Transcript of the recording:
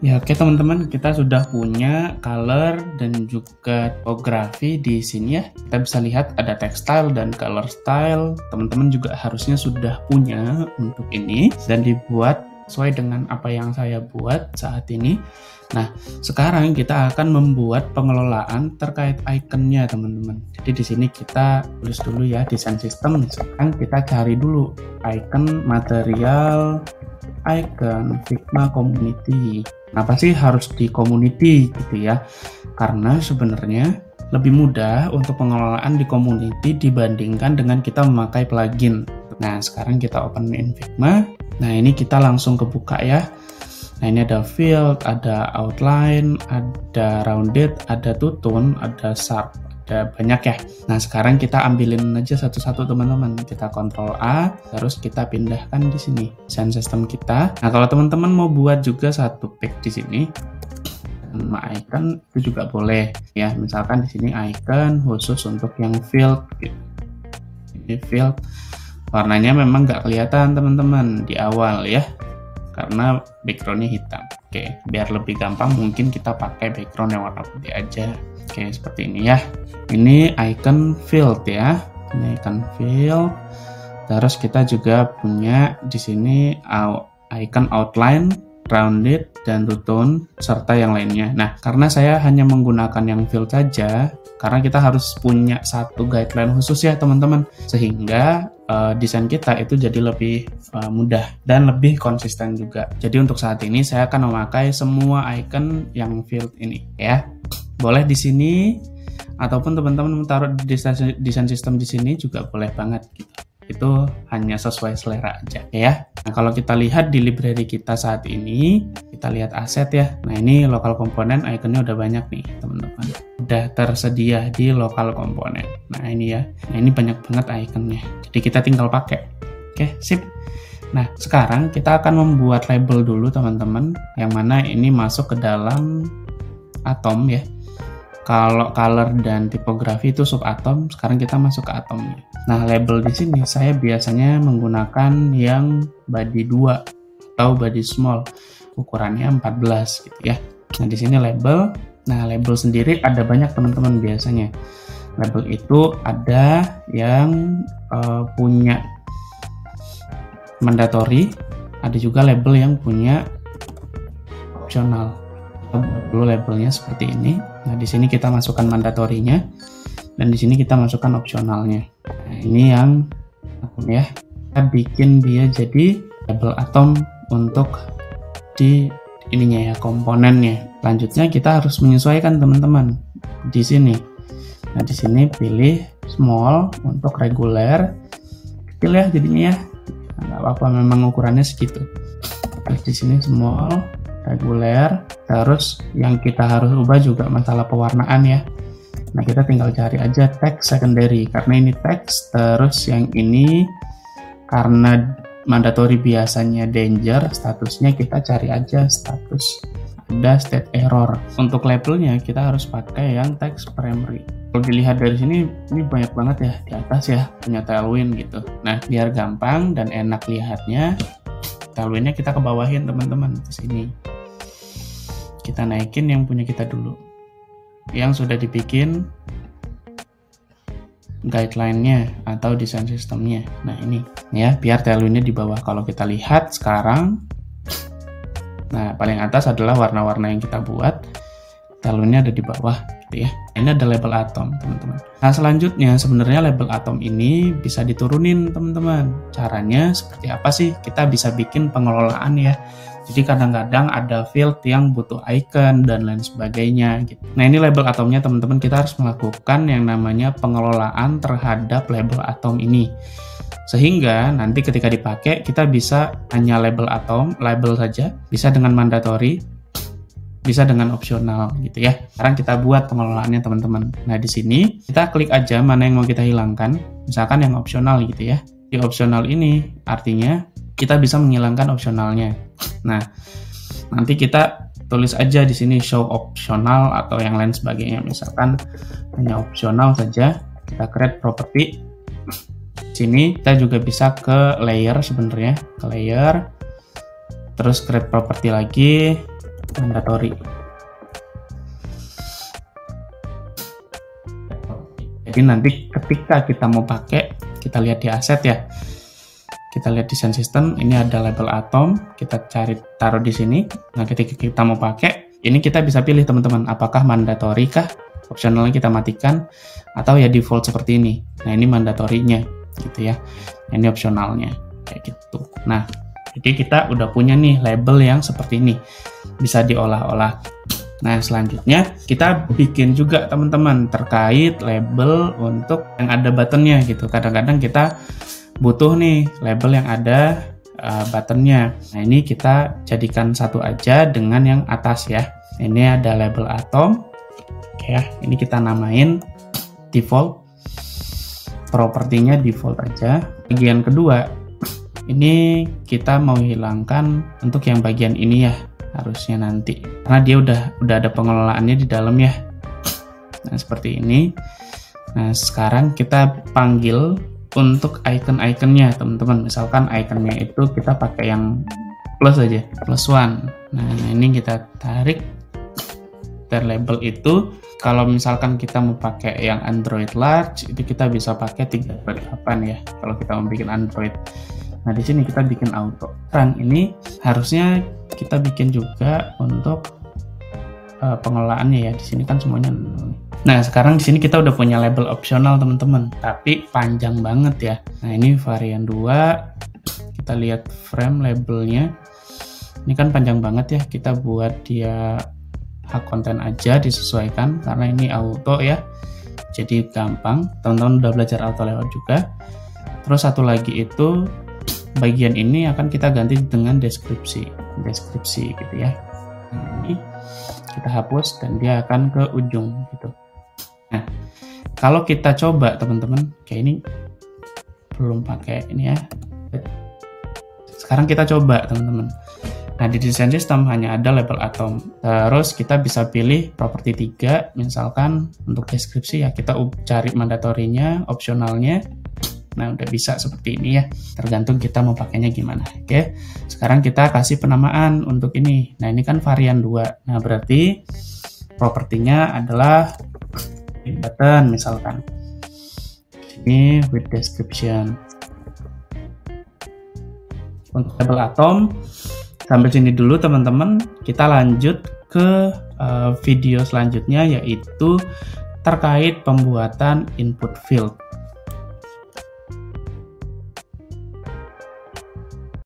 Ya, oke teman-teman, kita sudah punya color dan juga typography di sini ya. Kita bisa lihat ada text style dan color style. Teman-teman juga harusnya sudah punya untuk ini dan dibuat sesuai dengan apa yang saya buat saat ini. Nah, sekarang kita akan membuat pengelolaan terkait ikonnya, teman-teman. Jadi di sini kita tulis dulu ya, desain sistem. Misalkan kita cari dulu icon material, icon Figma community. Kenapa sih harus di community gitu ya? Karena sebenarnya lebih mudah untuk pengelolaan di community dibandingkan dengan kita memakai plugin. Nah, sekarang kita open in Figma. Nah, ini kita langsung kebuka ya. Nah, ini ada field, ada outline, ada rounded, ada two-tone, ada sharp, ada banyak ya. Nah, sekarang kita ambilin aja satu-satu teman-teman. Kita Ctrl A, terus kita pindahkan di sini desain sistem kita. Nah, kalau teman-teman mau buat juga satu pick di sini, nama icon itu juga boleh ya. Misalkan di sini icon khusus untuk yang field gitu. Ini field, warnanya memang nggak kelihatan teman-teman di awal ya, karena backgroundnya hitam. Oke, biar lebih gampang mungkin kita pakai background yang warna putih aja. Oke, seperti ini ya. Ini icon field ya. Ini icon field. Terus kita juga punya di sini icon outline, rounded, dan two-tone, serta yang lainnya. Nah, karena saya hanya menggunakan yang field saja, karena kita harus punya satu guideline khusus ya teman-teman, sehingga desain kita itu jadi lebih mudah dan lebih konsisten juga. Jadi untuk saat ini saya akan memakai semua icon yang field ini ya. Boleh di sini, ataupun teman-teman taruh desain sistem di sini juga boleh banget gitu. Itu hanya sesuai selera aja ya. Nah, kalau kita lihat di library kita saat ini, kita lihat aset ya. Nah, ini lokal komponen, ikonnya udah banyak nih teman-teman, udah tersedia di lokal komponen. Nah, ini ya. Nah, ini banyak banget ikonnya, jadi kita tinggal pakai. Oke, sip. Nah, sekarang kita akan membuat label dulu teman-teman, yang mana ini masuk ke dalam atom ya. Kalau color dan tipografi itu subatom, sekarang kita masuk ke atomnya. Nah, label di sini saya biasanya menggunakan yang body 2 atau body small, ukurannya 14 gitu ya. Nah, di sini label. Nah, label sendiri ada banyak teman-teman biasanya. Label itu ada yang punya mandatory, ada juga label yang punya opsional. Dulu labelnya seperti ini. Nah, di sini kita masukkan mandatorinya dan di sini kita masukkan opsionalnya. Nah, ini yang atom ya. Kita bikin dia jadi label atom untuk di ininya ya, komponennya. Selanjutnya kita harus menyesuaikan teman-teman di sini. Nah, di sini pilih small untuk reguler. Kecil ya jadinya ya. Nah, nggak apa-apa, memang ukurannya segitu. Terus di sini small, reguler. Terus yang kita harus ubah juga masalah pewarnaan ya. Nah, kita tinggal cari aja text secondary karena ini text. Terus yang ini karena mandatory biasanya danger, statusnya kita cari aja status, ada state error. Untuk labelnya kita harus pakai yang text primary. Kalau dilihat dari sini, ini banyak banget ya di atas ya, punya tailwind gitu. Nah, biar gampang dan enak lihatnya, tailwindnya kita kebawahin teman-teman ke sini. Kita naikin yang punya kita dulu, yang sudah dibikin guideline-nya atau desain sistemnya. Nah, ini ya, biar tailwindnya di bawah. Kalau kita lihat sekarang, nah paling atas adalah warna-warna yang kita buat, tailwindnya ada di bawah gitu ya. Ini ada label atom teman-teman. Nah, selanjutnya sebenarnya label atom ini bisa diturunin teman-teman. Caranya seperti apa sih? Kita bisa bikin pengelolaan ya. Jadi kadang-kadang ada field yang butuh icon dan lain sebagainya gitu. Nah, ini label atomnya teman-teman, kita harus melakukan yang namanya pengelolaan terhadap label atom ini. Sehingga nanti ketika dipakai kita bisa hanya label atom, label saja, bisa dengan mandatory, bisa dengan opsional gitu ya. Sekarang kita buat pengelolaannya teman-teman. Nah, di sini kita klik aja mana yang mau kita hilangkan. Misalkan yang opsional gitu ya. Di opsional ini artinya kita bisa menghilangkan opsionalnya. Nah, nanti kita tulis aja di sini show optional atau yang lain sebagainya. Misalkan hanya opsional saja, kita create property. Sini kita juga bisa ke layer sebenarnya, ke layer. Terus create property lagi. mandatory. Jadi nanti ketika kita mau pakai, kita lihat di aset ya. Kita lihat desain sistem, ini ada label atom, kita cari taruh di sini. Nah, ketika kita mau pakai, ini kita bisa pilih teman-teman, apakah mandatory kah? Opsionalnya kita matikan, atau ya default seperti ini. Nah, ini mandatorinya gitu ya. Ini opsionalnya kayak gitu. Nah, jadi kita udah punya nih label yang seperti ini, bisa diolah-olah. Nah, selanjutnya kita bikin juga teman-teman terkait label untuk yang ada buttonnya gitu. Kadang-kadang kita butuh nih label yang ada buttonnya. Nah, ini kita jadikan satu aja dengan yang atas ya. Ini ada label atom. Oke ya, ini kita namain default. Propertinya default aja. Bagian kedua, ini kita mau hilangkan untuk yang bagian ini ya, harusnya nanti. Karena dia udah ada pengelolaannya di dalam ya. Nah, seperti ini. Nah, sekarang kita panggil untuk icon-iconnya teman-teman. Misalkan iconnya itu kita pakai yang plus aja, +1. Nah, ini kita tarik dari label itu. Kalau misalkan kita mau pakai yang Android large, itu kita bisa pakai 3/8 ya, kalau kita mau bikin Android. Nah, di sini kita bikin auto. Sekarang ini harusnya kita bikin juga untuk pengelolaannya ya. Di sini kan semuanya. Nah, sekarang di sini kita udah punya label opsional teman-teman, tapi panjang banget ya. Nah, ini varian 2. Kita lihat frame labelnya. Ini kan panjang banget ya. Kita buat dia hak konten aja, disesuaikan karena ini auto ya. Jadi gampang. Teman-teman udah belajar auto lewat juga. Terus satu lagi itu bagian ini akan kita ganti dengan deskripsi gitu ya. Nah, ini kita hapus dan dia akan ke ujung gitu. Nah, kalau kita coba teman-teman, kayak ini belum pakai ini ya. Sekarang kita coba teman-teman. Nah, di desain sistem hanya ada label atom. Terus kita bisa pilih properti 3, misalkan untuk deskripsi ya kita cari mandatorinya, opsionalnya. Nah, udah bisa seperti ini ya. Tergantung kita mau pakainya gimana. Oke. Sekarang kita kasih penamaan untuk ini. Nah, ini kan varian 2. Nah, berarti propertinya adalah button misalkan. Ini with description. Untuk label atom sampai sini dulu teman-teman. Kita lanjut ke video selanjutnya, yaitu terkait pembuatan input field.